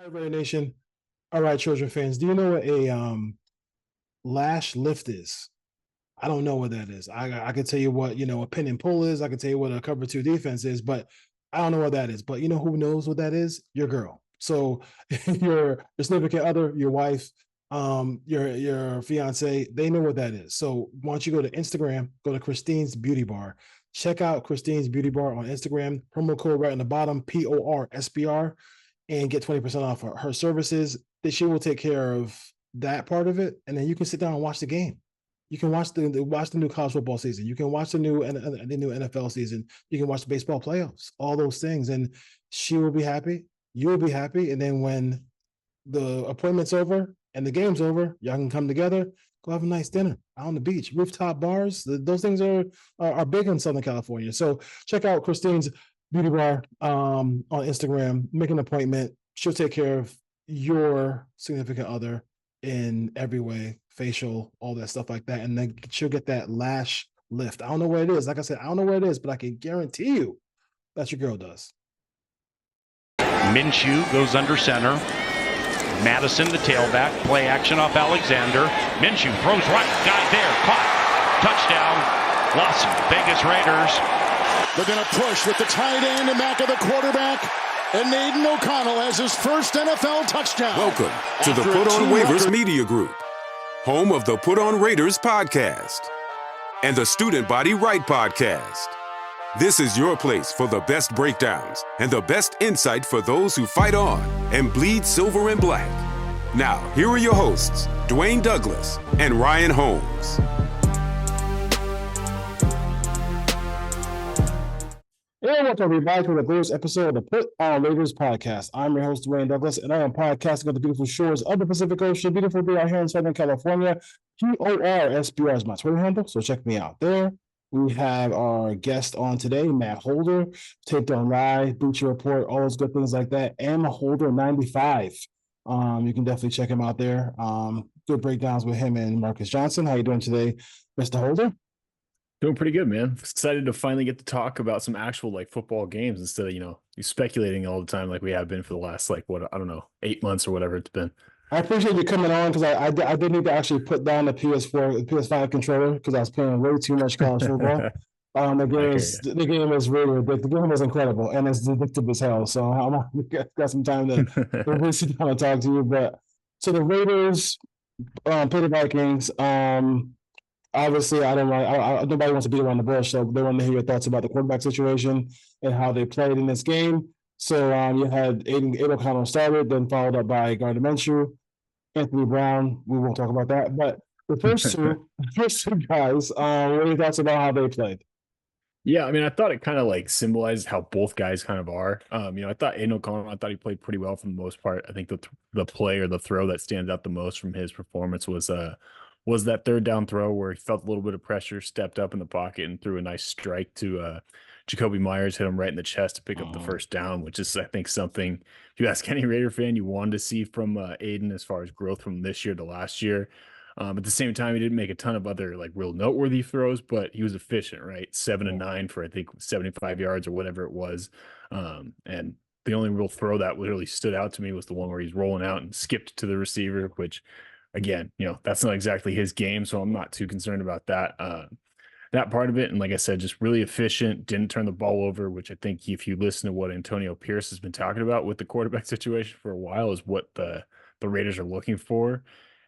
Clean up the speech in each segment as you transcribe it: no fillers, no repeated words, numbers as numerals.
All right, Raider Nation. All right, Trojan fans. Do you know what a lash lift is? I don't know what that is. I can tell you what a pin and pull is. I can tell you what a cover two defense is, but I don't know what that is. But you know who knows what that is? Your girl. So your significant other, your wife, your fiance, they know what that is. So why don't you go to Instagram, go to Christine's Beauty Bar, check out Christine's Beauty Bar on Instagram. Promo code right on the bottom, PORSBR, and get 20% off her services. That she will take care of that part of it, and then you can sit down and watch the game. You can watch the new college football season. You can watch the new NFL season. You can watch the baseball playoffs. All those things, and she will be happy. You will be happy, and then when the appointment's over and the game's over, y'all can come together, go have a nice dinner out on the beach, rooftop bars. Those things are big in Southern California. So check out Christine's Beauty Bar on Instagram. Make an appointment. She'll take care of your significant other in every way, facial, all that stuff like that, and then she'll get that lash lift. I don't know where it is. Like I said, I don't know where it is, but I can guarantee you that your girl does. Minshew goes under center. Madison, the tailback, play action off Alexander. Minshew throws right, guy there, caught, touchdown, Las Vegas Raiders. They're going to push with the tight end and back of the quarterback. And Aiden O'Connell has his first NFL touchdown. Welcome to the Put On Waivers Media Group, home of the Put On Raiders podcast and the Student Body Right podcast. This is your place for the best breakdowns and the best insight for those who fight on and bleed silver and black. Now, here are your hosts, Dwayne Douglas and Ryan Holmes. Hey, welcome everybody to the latest episode of the Put On Raiders podcast. I'm your host, Dwayne Douglas, and I am podcasting on the beautiful shores of the Pacific Ocean. Beautiful day out here in Southern California. PORSBR is my Twitter handle, so check me out there. We have our guest on today, Matt Holder, Taped on Live, Bleacher Report, all those good things like that. M Holder 95. You can definitely check him out there. Good breakdowns with him and Marcus Johnson. How you doing today, Mr. Holder? Doing pretty good, man. Excited to finally get to talk about some actual football games instead of, you speculating all the time like we have been for the last 8 months or whatever it's been. I appreciate you coming on because I did need to actually put down the PS5 controller because I was playing way too much college football. The game is really addictive. The game is incredible and it's addictive as hell. So I'm got some time to really sit down and talk to you. But so the Raiders play the Vikings. Obviously, nobody wants to beat around the bush, so they want to hear your thoughts about the quarterback situation and how they played in this game. So you had Aiden O'Connell started, then followed up by Gardner Minshew, Anthony Brown. We won't talk about that, but the first two guys. What are your thoughts about how they played? Yeah, I mean, I thought it kind of symbolized how both guys kind of are. I thought Aiden O'Connell, I thought he played pretty well for the most part. I think the play or the throw that stands out the most from his performance was that third down throw where he felt a little bit of pressure, stepped up in the pocket and threw a nice strike to Jacoby Myers, hit him right in the chest to pick up the first down, which is, I think, something, if you ask any Raider fan, you wanted to see from Aiden as far as growth from this year to last year. At the same time, he didn't make a ton of other real noteworthy throws, but he was efficient, right? 7 and 9 for, I think, 75 yards or whatever it was. And the only real throw that really stood out to me was the one where he's rolling out and skipped to the receiver, which, again, that's not exactly his game, so I'm not too concerned about that part of it. And like I said, just really efficient, didn't turn the ball over, which I think if you listen to what Antonio Pierce has been talking about with the quarterback situation for a while is what the Raiders are looking for.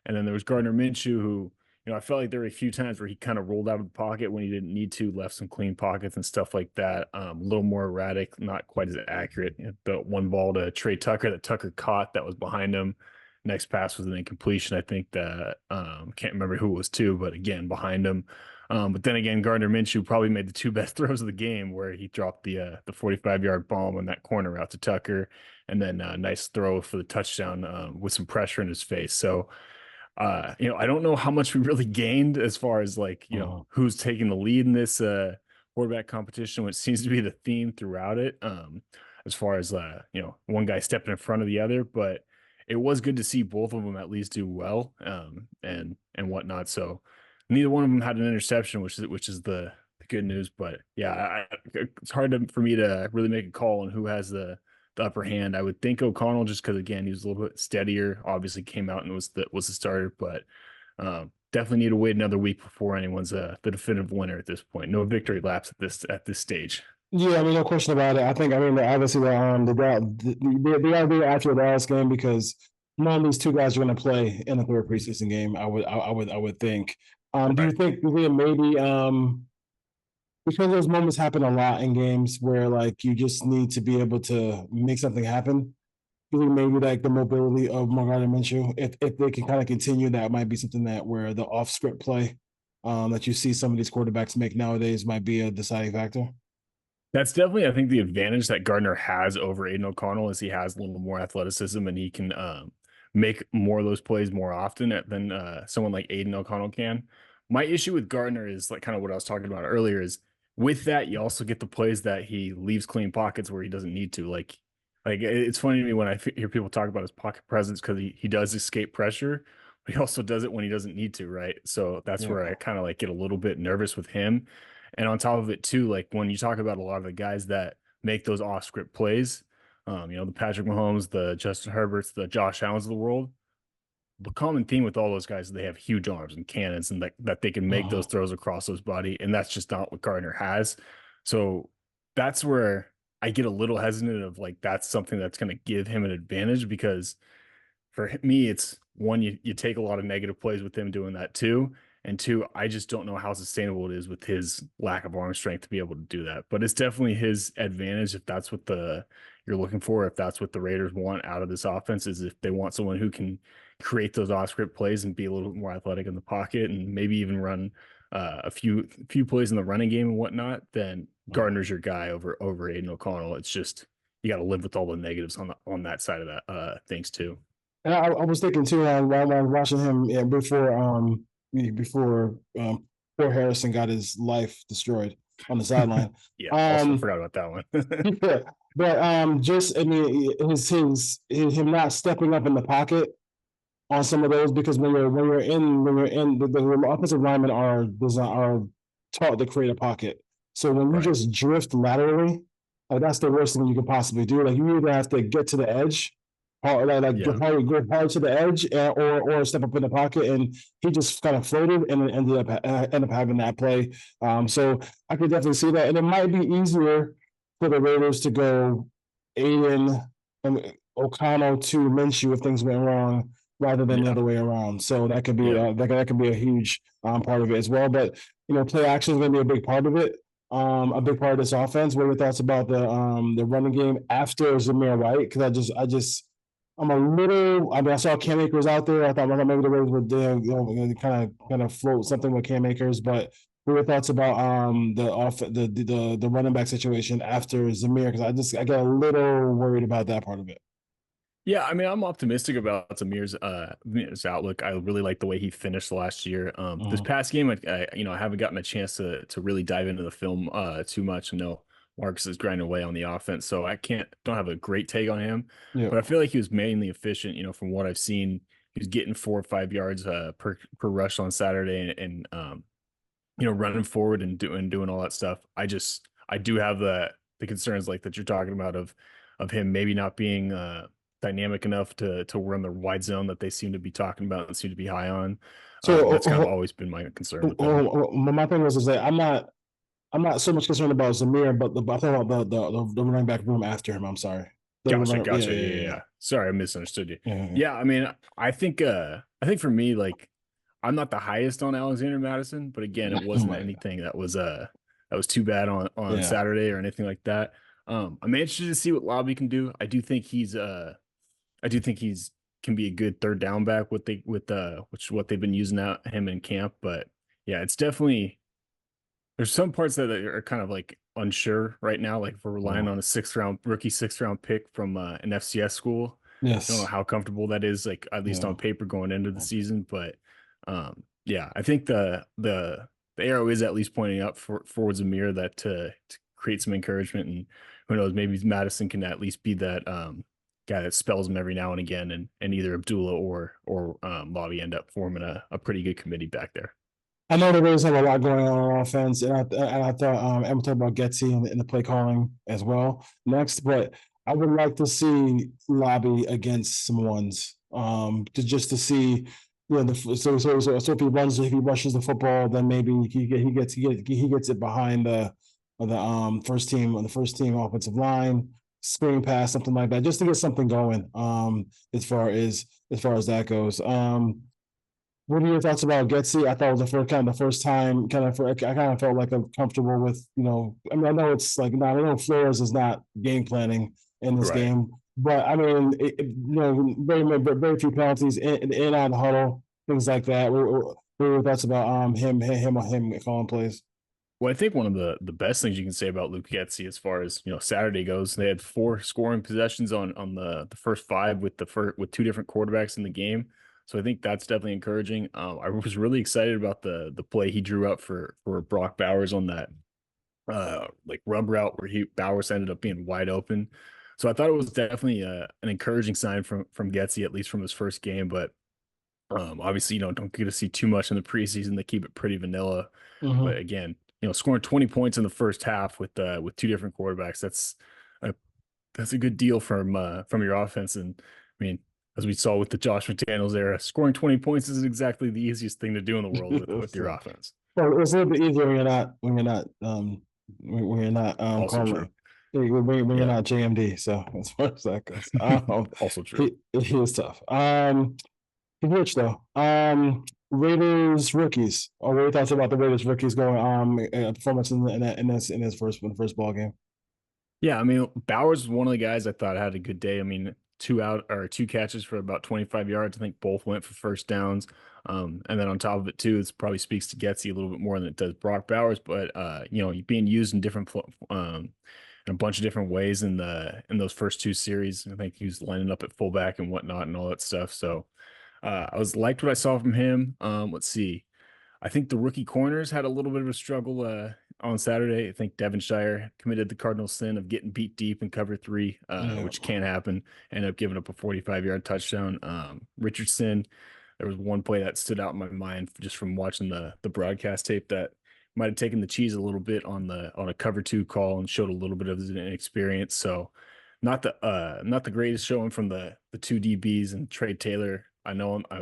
And then there was Gardner Minshew, who, I felt like there were a few times where he kind of rolled out of the pocket when he didn't need to, left some clean pockets and stuff like that. A little more erratic, not quite as accurate. The one ball to Trey Tucker that Tucker caught that was behind him. Next pass was an incompletion. I think that can't remember who it was to, but again, behind him. But then again, Gardner Minshew probably made the two best throws of the game where he dropped the 45-yard bomb on that corner out to Tucker, and then a nice throw for the touchdown with some pressure in his face. So, I don't know how much we really gained as far as who's taking the lead in this quarterback competition, which seems to be the theme throughout it. As far as one guy stepping in front of the other, but it was good to see both of them at least do well and whatnot. So neither one of them had an interception, which is the good news. But yeah, it's hard for me to really make a call on who has the the upper hand. I would think O'Connell, just because again he was a little bit steadier. Obviously, came out and was the starter, but definitely need to wait another week before anyone's the definitive winner at this point. No victory laps at this stage. Yeah, I mean, no question about it. I mean, obviously, they got to do it after the Dallas game because none of these two guys are going to play in the third preseason game. I would think. Right. Do you think maybe because those moments happen a lot in games where like you just need to be able to make something happen? Do you think maybe like the mobility of Gardner Minshew, if they can kind of continue, that might be something that where the off script play that you see some of these quarterbacks make nowadays might be a deciding factor? That's definitely, I think, the advantage that Gardner has over Aiden O'Connell is he has a little more athleticism and he can make more of those plays more often than someone like Aiden O'Connell can. My issue with Gardner is like kind of what I was talking about earlier is with that, you also get the plays that he leaves clean pockets where he doesn't need to. Like it's funny to me when I hear people talk about his pocket presence because he does escape pressure, but he also does it when he doesn't need to, right? So that's where I kind of like get a little bit nervous with him. And on top of it too, like when you talk about a lot of the guys that make those off script plays, the Patrick Mahomes, the Justin Herberts, the Josh Allens of the world, the common theme with all those guys is they have huge arms and cannons and that they can make those throws across those body. And that's just not what Gardner has. So that's where I get a little hesitant of like, that's something that's going to give him an advantage because for me, it's one, you take a lot of negative plays with him doing that too. And two, I just don't know how sustainable it is with his lack of arm strength to be able to do that. But it's definitely his advantage if that's what you're looking for, if that's what the Raiders want out of this offense, is if they want someone who can create those off-script plays and be a little bit more athletic in the pocket and maybe even run a few plays in the running game and whatnot, then Gardner's your guy over Aiden O'Connell. It's just you got to live with all the negatives on that side of that things too. And I was thinking too while I was watching him before poor Harrison got his life destroyed on the sideline. Also forgot about that one. Yeah, but just I mean him not stepping up in the pocket on some of those because when you're in the offensive linemen are taught to create a pocket. So when you just drift laterally, that's the worst thing you can possibly do. Like you either have to get to the edge go hard to the edge or step up in the pocket, and he just kind of floated and ended up having that play. So I could definitely see that, and it might be easier for the Raiders to go Aiden and O'Connell to Minshew if things went wrong rather than the other way around. So that could be that could be a huge part of it as well. But play action is going to be a big part of it. A big part of this offense. What are your thoughts about the running game after Zamir White? Because I'm a little. I mean, I saw Cam Akers out there. I thought maybe the Raiders would kind of float something with Cam Akers. But what are your thoughts about the running back situation after Zamir? Because I get a little worried about that part of it. Yeah, I mean, I'm optimistic about Zamir's outlook. I really like the way he finished last year. This past game, I haven't gotten a chance to really dive into the film too much. No. Marcus is grinding away on the offense, so don't have a great take on him. Yeah. But I feel like he was mainly efficient. From what I've seen, he was getting 4 or 5 yards per rush on Saturday, and running forward and doing all that stuff. I do have the concerns like that you're talking about of him maybe not being dynamic enough to run the wide zone that they seem to be talking about and seem to be high on. So that's kind of always been my concern with him. My thing was that I'm not so much concerned about Zamir, but I thought about the running back room after him. I'm sorry. Gotcha. Yeah. Sorry, I misunderstood you. Yeah, I mean, I think for me, like, I'm not the highest on Alexander Mattison, but again, it wasn't anything that was too bad on Saturday or anything like that. I'm interested to see what Lobby can do. I do think he's can be a good third down back what they've been using out him in camp. But yeah, it's definitely. There's some parts that are kind of like unsure right now. Like if we're relying on a rookie sixth round pick from an FCS school. Yes. I don't know how comfortable that is, like at least on paper going into the season. But I think the arrow is at least pointing up for Zamir that to create some encouragement, and who knows, maybe Madison can at least be that guy that spells him every now and again, and either Abdullah or Lobby end up forming a pretty good committee back there. I know the Raiders have a lot going on offense, and I thought I'm talking about Getsy and the play calling as well next. But I would like to see Lobby against some ones, to see, if he rushes the football, then maybe he gets it behind the first team offensive line, screen pass, something like that, just to get something going. As far as that goes. What are your thoughts about Getsy? I thought it was the first time I kind of felt like I'm comfortable with, I mean, I know it's like not, I know Flores is not game planning in this Right. game, but I mean, very few penalties in on the huddle, things like that. What are your thoughts about him calling plays? Well, I think one of the best things you can say about Luke Getsy as far as Saturday goes, they had 4 scoring possessions on the first 5 with 2 different quarterbacks in the game. So I think that's definitely encouraging. I was really excited about the play he drew up for Brock Bowers on that like rub route where Bowers ended up being wide open. So I thought it was definitely an encouraging sign from Getsy, at least from his first game. But obviously, don't get to see too much in the preseason. They keep it pretty vanilla. But Mm-hmm. again, scoring 20 points in the first half with 2 different quarterbacks, a, that's a good deal from your offense. And I mean, as we saw with the Josh McDaniels era, scoring 20 points isn't exactly the easiest thing to do in the world with your offense. Well, it's a little bit easier when you're not Also true. calling when you're Yeah, not JMD. So as far as that goes, also true. he is tough. Rich though. Raiders rookies. What are your thoughts about the Raiders rookies going performance in the first ball game? Yeah, I mean, Bowers was one of the guys I thought had a good day. I mean, 2 catches for about 25 yards. I think both went for first downs. And then on top of it too, it probably speaks to Getsy a little bit more than it does Brock Bowers. But being used in in a bunch of different ways in those first 2 series. I think he was lining up at fullback and whatnot and all that stuff. So I was liked what I saw from him. Let's see. I think the rookie corners had a little bit of a struggle on Saturday. I think Devonshire committed the cardinal sin of getting beat deep in cover 3, Yeah. which can happen. Ended up giving up a 45-yard touchdown. Richardson, there was one play that stood out in my mind just from watching the broadcast tape that might have taken the cheese a little bit on a cover 2 call and showed a little bit of his inexperience. So not the greatest showing from the 2 DBs and Trey Taylor. I know I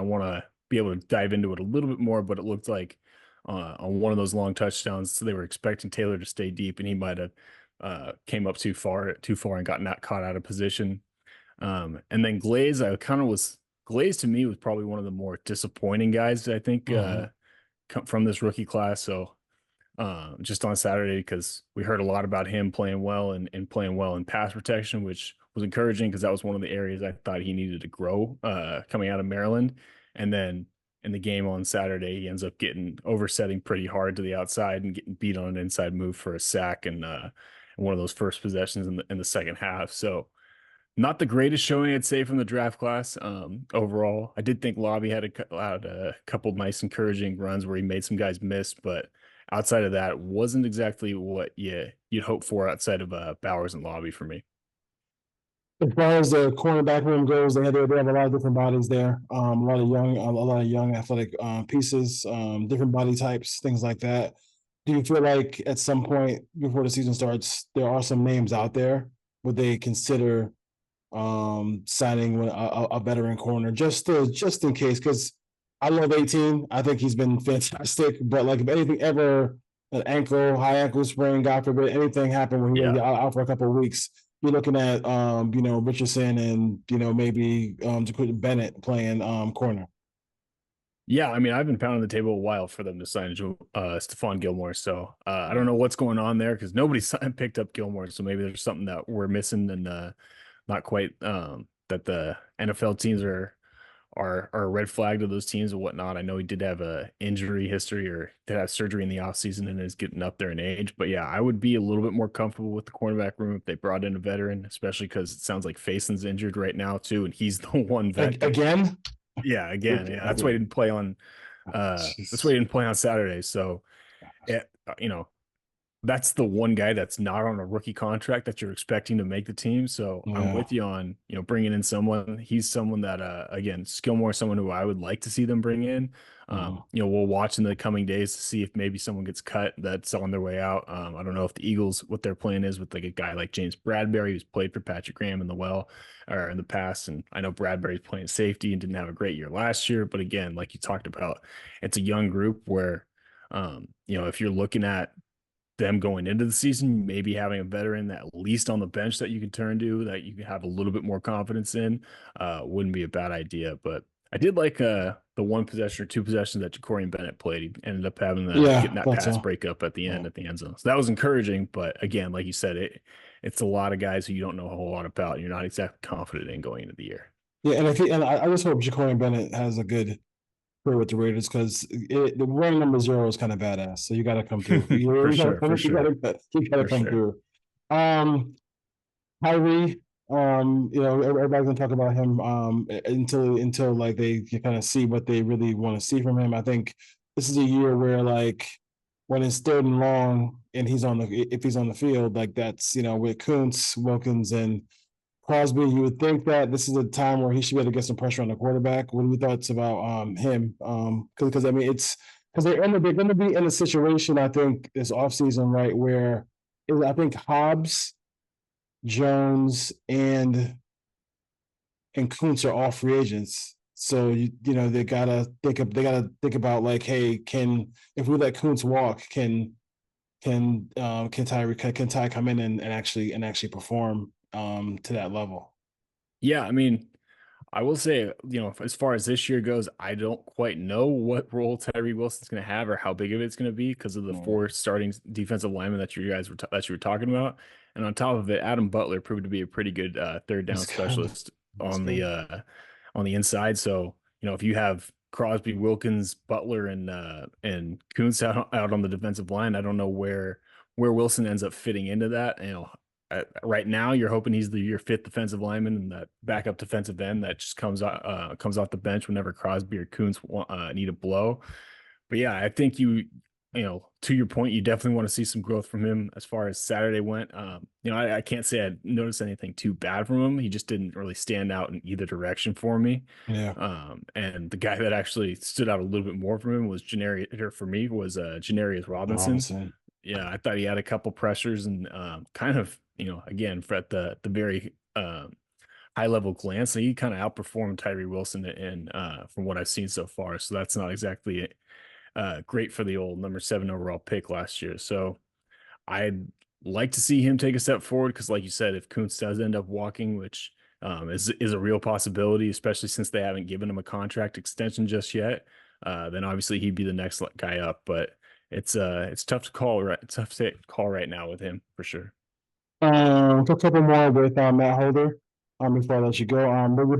want to be able to dive into it a little bit more, but it looked like on one of those long touchdowns, so they were expecting Taylor to stay deep, and he might have came up too far, and got not caught out of position. And then Glaze, Glaze to me was probably one of the more disappointing guys I think Mhm. from this rookie class. So just on Saturday, because we heard a lot about him playing well and playing well in pass protection, which was encouraging because that was one of the areas I thought he needed to grow coming out of Maryland. And then in the game on Saturday, he ends up getting oversetting pretty hard to the outside and getting beat on an inside move for a sack and one of those first possessions in the second half. So not the greatest showing, I'd say, from the draft class. Overall, I did think Lobby had a couple nice, encouraging runs where he made some guys miss, but outside of that, wasn't exactly what you'd hope for outside of Bowers and Lobby for me. As far as the cornerback room goes, they have a lot of different bodies there. A lot of young athletic pieces, different body types, things like that. Do you feel like at some point before the season starts, there are some names out there? Would they consider signing a veteran corner just in case? Because I love 18. I think he's been fantastic. But like if anything ever, high ankle sprain, God forbid, anything happened when he was Yeah. out for a couple of weeks, you're looking at Richardson and maybe Bennett playing corner. Yeah, I mean, I've been pounding the table a while for them to sign Stephon Gilmore. So I don't know what's going on there because nobody's picked up Gilmore. So maybe there's something that we're missing and not quite that the NFL teams are a red flag to those teams and whatnot. I know he did have a injury history or did have surgery in the offseason and is getting up there in age. But yeah, I would be a little bit more comfortable with the cornerback room if they brought in a veteran, especially because it sounds like Fason's injured right now too, and he's the one vet Again? yeah, again, yeah. That's why he didn't play on Saturday. So yeah, that's the one guy that's not on a rookie contract that you're expecting to make the team. So I'm Yeah. with you on, bringing in someone. He's someone that, again, Skillmore, someone who I would like to see them bring in. Mhm. We'll watch in the coming days to see if maybe someone gets cut that's on their way out. I don't know if the Eagles, what their plan is with like a guy like James Bradbury, who's played for Patrick Graham in the past. And I know Bradbury's playing safety and didn't have a great year last year. But again, like you talked about, it's a young group where, if you're looking at them going into the season, maybe having a veteran at least on the bench that you can turn to, that you can have a little bit more confidence in, wouldn't be a bad idea. But I did like the one possession or two possessions that Ja'Cory Bennett played. He ended up having Yeah, getting that that's pass all. breakup at the Yeah. end zone. So that was encouraging. But again, like you said, it's a lot of guys who you don't know a whole lot about. And you're not exactly confident in going into the year. Yeah, and I just hope Ja'Cory Bennett has a good career with the Raiders because the wearing number 0 is kind of badass. So you got to come through. For You sure, for sure, you got to for come sure. through. Kyrie, everybody's gonna talk about him until like they can kind of see what they really want to see from him. I think this is a year where like when it's 3rd and long and if he's on the field, like that's with Kuntz, Wilkins, and Crosby, you would think that this is a time where he should be able to get some pressure on the quarterback. What are your thoughts about him? Because I mean it's because they're going to be in a situation I think this offseason, right, where I think Hobbs, Jones, and Kuntz are all free agents. So they gotta think about like, hey, if we let Kuntz walk, can Ty come in and actually perform to that level? Yeah, I mean, I will say, as far as this year goes, I don't quite know what role Tyree Wilson's going to have or how big of it's going to be because of the Yeah, four starting defensive linemen that you were talking about. And on top of it, Adam Butler proved to be a pretty good third down that's good. specialist That's good. on the inside. So, if you have Crosby, Wilkins, Butler, and Kuntz out on the defensive line, I don't know where Wilson ends up fitting into that. Right now, you're hoping he's your fifth defensive lineman and that backup defensive end that just comes off the bench whenever Crosby or Kuntz need a blow. But yeah, I think to your point, you definitely want to see some growth from him as far as Saturday went. I can't say I noticed anything too bad from him. He just didn't really stand out in either direction for me. Yeah, And the guy that actually stood out a little bit more from him was Janarius Robinson. Robinson. Yeah, I thought he had a couple pressures and kind of, again, for at the very high level glance, he kind of outperformed Tyree Wilson and from what I've seen so far. So that's not exactly great for the old number 7 overall pick last year. So I'd like to see him take a step forward because, like you said, if Kuntz does end up walking, which is a real possibility, especially since they haven't given him a contract extension just yet, then obviously he'd be the next guy up. But it's tough to call right. It's tough to call right now with him for sure. A couple more with Matt Holder. Before I let you go, but your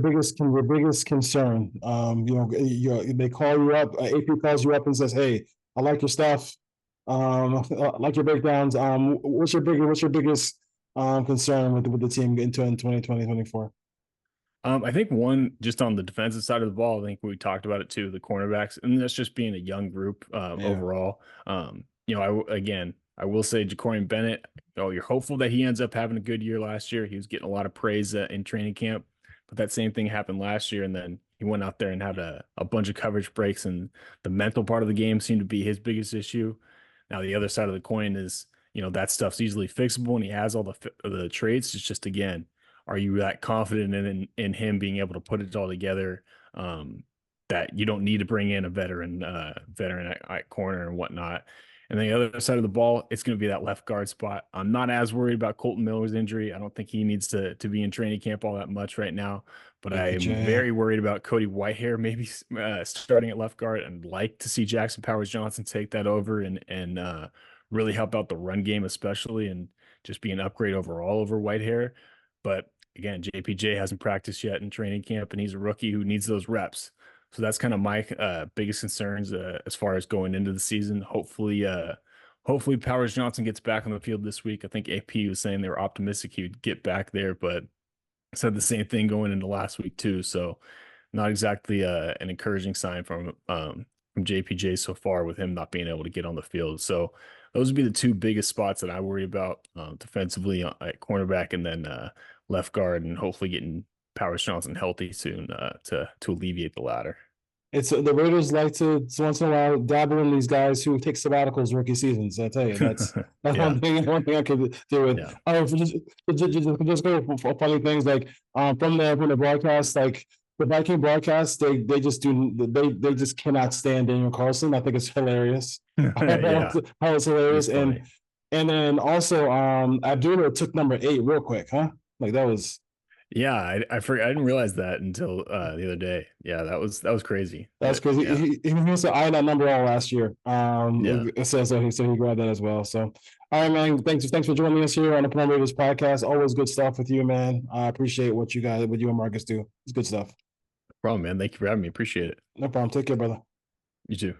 biggest concern, they call you up, AP calls you up and says, "Hey, I like your stuff, I like your breakdowns." What's your biggest concern with the team into in 2020-2024? I think one just on the defensive side of the ball, I think we talked about it too, the cornerbacks, and that's just being a young group Yeah, overall. I will say Ja'Cory Bennett. Oh, you're hopeful that he ends up having a good year last year. He was getting a lot of praise in training camp, but that same thing happened last year, and then he went out there and had a bunch of coverage breaks, and the mental part of the game seemed to be his biggest issue. Now the other side of the coin is, that stuff's easily fixable, and he has all the traits. It's just again, are you that confident in him being able to put it all together, that you don't need to bring in a veteran at corner and whatnot? And then the other side of the ball, it's going to be that left guard spot. I'm not as worried about Colton Miller's injury. I don't think he needs to be in training camp all that much right now. But I am APJ. very worried about Cody Whitehair maybe starting at left guard, and like to see Jackson Powers Johnson take that over and really help out the run game, especially, and just be an upgrade overall over Whitehair. But again, JPJ hasn't practiced yet in training camp, and he's a rookie who needs those reps. So that's kind of my biggest concerns as far as going into the season. Hopefully Powers Johnson gets back on the field this week. I think AP was saying they were optimistic he would get back there, but said the same thing going into last week too. So not exactly an encouraging sign from JPJ so far with him not being able to get on the field. So those would be the two biggest spots that I worry about defensively at cornerback, and then left guard, and hopefully getting Powers Johnson healthy soon to alleviate the latter. It's the Raiders like to once in a while dabble in these guys who take sabbaticals rookie seasons. I tell you, that's Yeah. one thing I could do it. Yeah. Just go for funny things like from the broadcast, like the Viking broadcast, they just cannot stand Daniel Carlson. I think it's hilarious. Yeah. How it's hilarious, It's funny. and then also Abdullah took number 8 real quick, huh? Like that was. Yeah, I forgot. I didn't realize that until the other day. Yeah, that was crazy. That's But, crazy. yeah. He was to eye that number all last year. Yeah. So he grabbed that as well. So, all right, man. Thanks for joining us here on the Plum Raiders podcast. Always good stuff with you, man. I appreciate what you and Marcus do. It's good stuff. No problem, man. Thank you for having me. Appreciate it. No problem. Take care, brother. You too.